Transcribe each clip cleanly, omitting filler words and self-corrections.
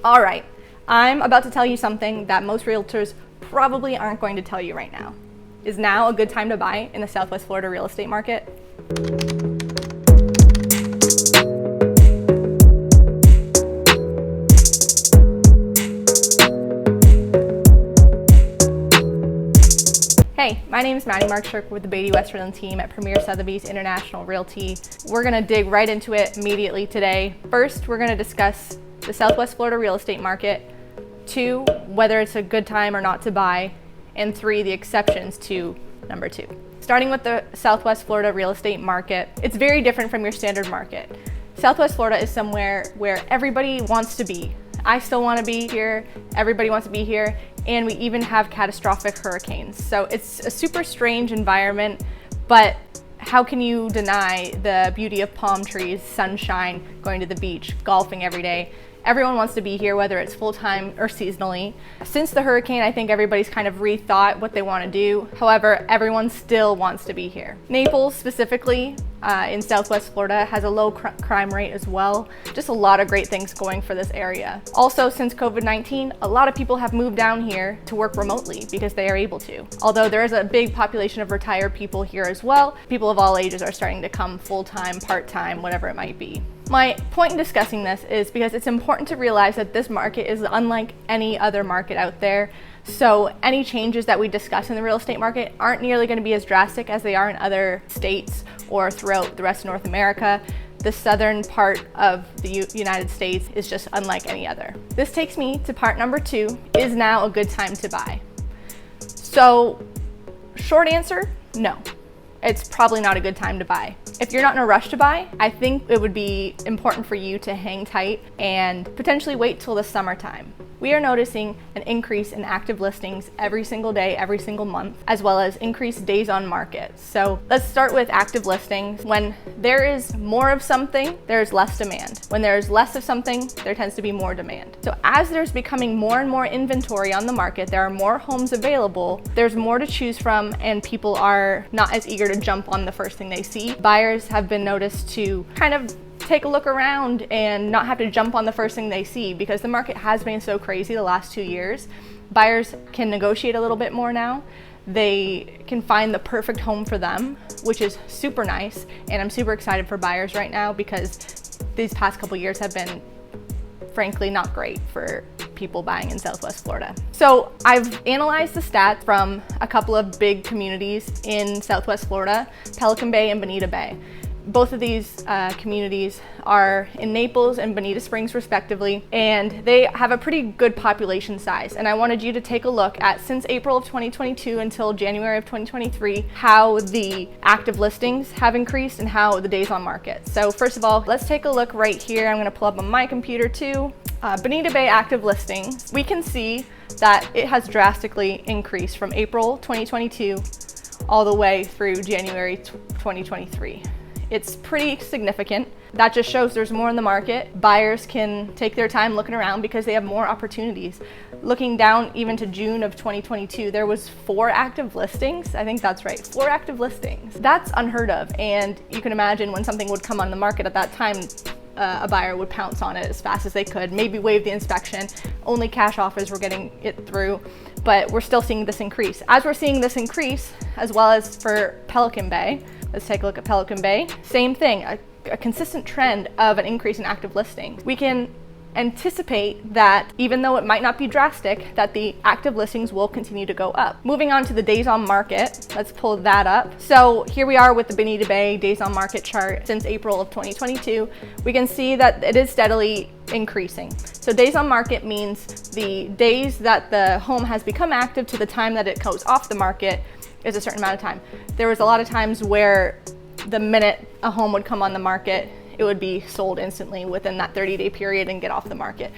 All right, I'm about to tell you something that most realtors probably aren't going to tell you right now. Is now a good time to buy in the Southwest Florida real estate market? Hey, my name is Marck-Sherk with the Batey Westerlund team at Sotheby's International Realty. We're gonna dig right into it immediately today. First, we're gonna discuss the Southwest Florida real estate market. 2, whether it's a good time or not to buy. And 3, the exceptions to number 2. Starting with the Southwest Florida real estate market, it's very different from your standard market. Southwest Florida is somewhere where everybody wants to be. I still want to be here, everybody wants to be here, and we even have catastrophic hurricanes. So it's a super strange environment, but how can you deny the beauty of palm trees, sunshine, going to the beach, golfing every day? Everyone wants to be here, whether it's full-time or seasonally. Since the hurricane, I think everybody's kind of rethought what they want to do. However, everyone still wants to be here. Naples specifically, in Southwest Florida, has a low crime rate as well. Just a lot of great things going for this area. Also, since COVID-19, a lot of people have moved down here to work remotely because they are able to. Although there is a big population of retired people here as well, people of all ages are starting to come full-time, part-time, whatever it might be. My point in discussing this is because it's important to realize that this market is unlike any other market out there. So any changes that we discuss in the real estate market aren't nearly going to be as drastic as they are in other states or throughout the rest of North America. The southern part of the United States is just unlike any other. This takes me to part number 2, is now a good time to buy? So short answer, no. It's probably not a good time to buy. If you're not in a rush to buy, I think it would be important for you to hang tight and potentially wait till the summertime. We are noticing an increase in active listings every single day, every single month, as well as increased days on market. So let's start with active listings. When there is more of something, there's less demand. When there's less of something, there tends to be more demand. So as there's becoming more and more inventory on the market, there are more homes available, there's more to choose from, and people are not as eager to jump on the first thing they see. Buyers have been noticed to kind of take a look around and not have to jump on the first thing they see because the market has been so crazy the last 2 years. Buyers can negotiate a little bit more now. They can find the perfect home for them, which is super nice. And I'm super excited for buyers right now because these past couple years have been frankly not great for people buying in Southwest Florida. So I've analyzed the stats from a couple of big communities in Southwest Florida, Pelican Bay and Bonita Bay. Both of these communities are in Naples and Bonita Springs respectively, and they have a pretty good population size. And I wanted you to take a look at, since April of 2022 until January of 2023, how the active listings have increased and how the days on market. So first of all, let's take a look right here. I'm gonna pull up on my computer too. Bonita Bay active listings, we can see that it has drastically increased from April 2022 all the way through January 2023. It's pretty significant. That just shows there's more in the market. Buyers can take their time looking around because they have more opportunities. Looking down even to June of 2022, there was 4 active listings. I think that's right, 4 active listings. That's unheard of. And you can imagine when something would come on the market at that time, a buyer would pounce on it as fast as they could, maybe waive the inspection. Only cash offers were getting it through, but we're still seeing this increase. As we're seeing this increase, as well as for Pelican Bay, let's take a look at Pelican Bay. Same thing, a consistent trend of an increase in active listings. We can anticipate that even though it might not be drastic, that the active listings will continue to go up. Moving on to the days on market, let's pull that up. So here we are with the Bonita Bay days on market chart since April of 2022. We can see that it is steadily increasing. So days on market means the days that the home has become active to the time that it goes off the market is a certain amount of time. There was a lot of times where the minute a home would come on the market, it would be sold instantly within that 30-day period and get off the market.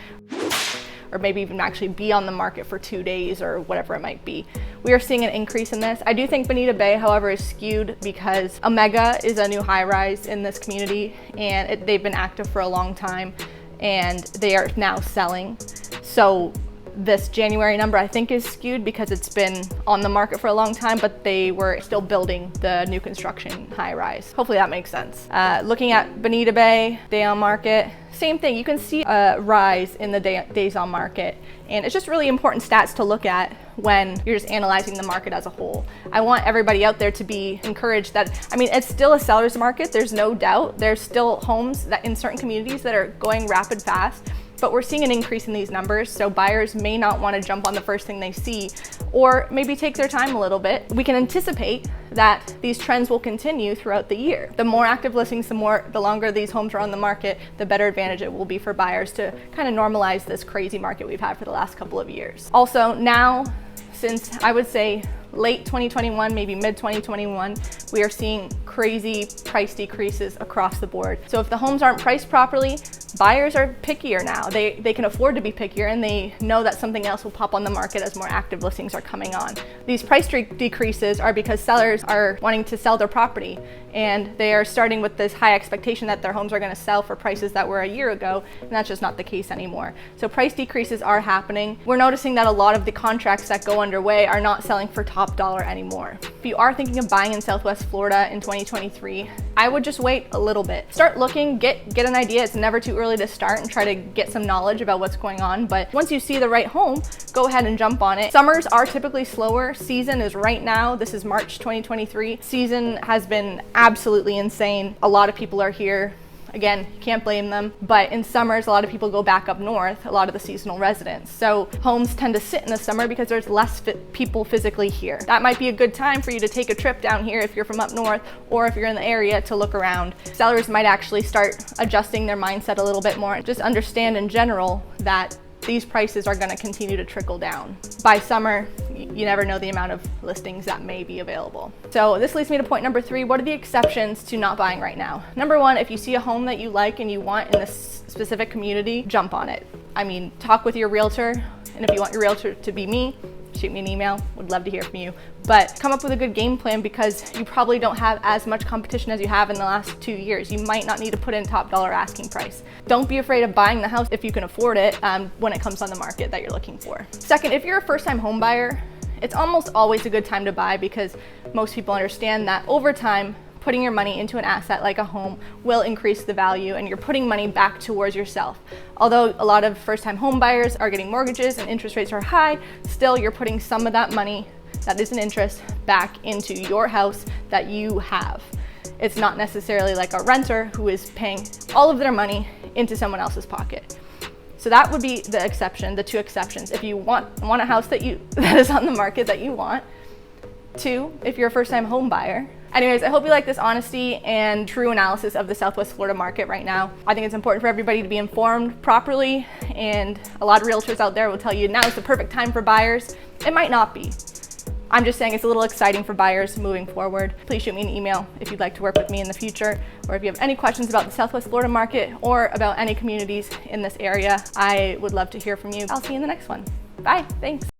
Or maybe even actually be on the market for 2 days or whatever it might be. We are seeing an increase in this. I do think Bonita Bay, however, is skewed because Omega is a new high-rise in this community and they've been active for a long time and they are now selling. So This January number I think is skewed because it's been on the market for a long time, but they were still building the new construction high rise. Hopefully that makes sense. Looking at Bonita Bay, day on market, same thing. You can see a rise in the days on market, and it's just really important stats to look at when you're just analyzing the market as a whole. I want everybody out there to be encouraged that, I mean, it's still a seller's market, there's no doubt. There's still homes that in certain communities that are going rapid fast, but we're seeing an increase in these numbers, so buyers may not want to jump on the first thing they see, or maybe take their time a little bit. We can anticipate that these trends will continue throughout the year. The more active listings, the longer these homes are on the market, the better advantage it will be for buyers to kind of normalize this crazy market we've had for the last couple of years. Also, now, since I would say late 2021, maybe mid 2021, we are seeing crazy price decreases across the board. So if the homes aren't priced properly, buyers are pickier now. They can afford to be pickier, and they know that something else will pop on the market as more active listings are coming on. These price decreases are because sellers are wanting to sell their property, and they are starting with this high expectation that their homes are going to sell for prices that were a year ago, and that's just not the case anymore. So price decreases are happening. We're noticing that a lot of the contracts that go underway are not selling for top dollar anymore. If you are thinking of buying in Southwest Florida in 2023, I would just wait a little bit. Start looking, get an idea. It's never too early to start and try to get some knowledge about what's going on, but once you see the right home, go ahead and jump on it. Summers are typically slower. Season is right now. This is March 2023. Season has been absolutely insane. A lot of people are here. Again, can't blame them, but in summers, a lot of people go back up north, a lot of the seasonal residents. So homes tend to sit in the summer because there's less people physically here. That might be a good time for you to take a trip down here if you're from up north, or if you're in the area, to look around. Sellers might actually start adjusting their mindset a little bit more. Just understand in general that these prices are going to continue to trickle down. By summer, you never know the amount of listings that may be available. So this leads me to point number 3. What are the exceptions to not buying right now? Number 1, if you see a home that you like and you want in this specific community, jump on it. I mean, talk with your realtor, and if you want your realtor to be me, shoot me an email. Would love to hear from you. But come up with a good game plan, because you probably don't have as much competition as you have in the last 2 years. You might not need to put in top dollar asking price. Don't be afraid of buying the house if you can afford it when it comes on the market that you're looking for. Second, if you're a first-time home buyer, it's almost always a good time to buy, because most people understand that over time, putting your money into an asset like a home will increase the value, and you're putting money back towards yourself. Although a lot of first-time home buyers are getting mortgages and interest rates are high, still you're putting some of that money that is an interest back into your house that you have. It's not necessarily like a renter who is paying all of their money into someone else's pocket. So that would be the exception, the 2 exceptions. If you want a house that is on the market that you want. 2, if you're a first-time home buyer. Anyways, I hope you like this honesty and true analysis of the Southwest Florida market right now. I think it's important for everybody to be informed properly, and a lot of realtors out there will tell you now is the perfect time for buyers. It might not be. I'm just saying it's a little exciting for buyers moving forward. Please shoot me an email if you'd like to work with me in the future, or if you have any questions about the Southwest Florida market or about any communities in this area. I would love to hear from you. I'll see you in the next one. Bye, thanks.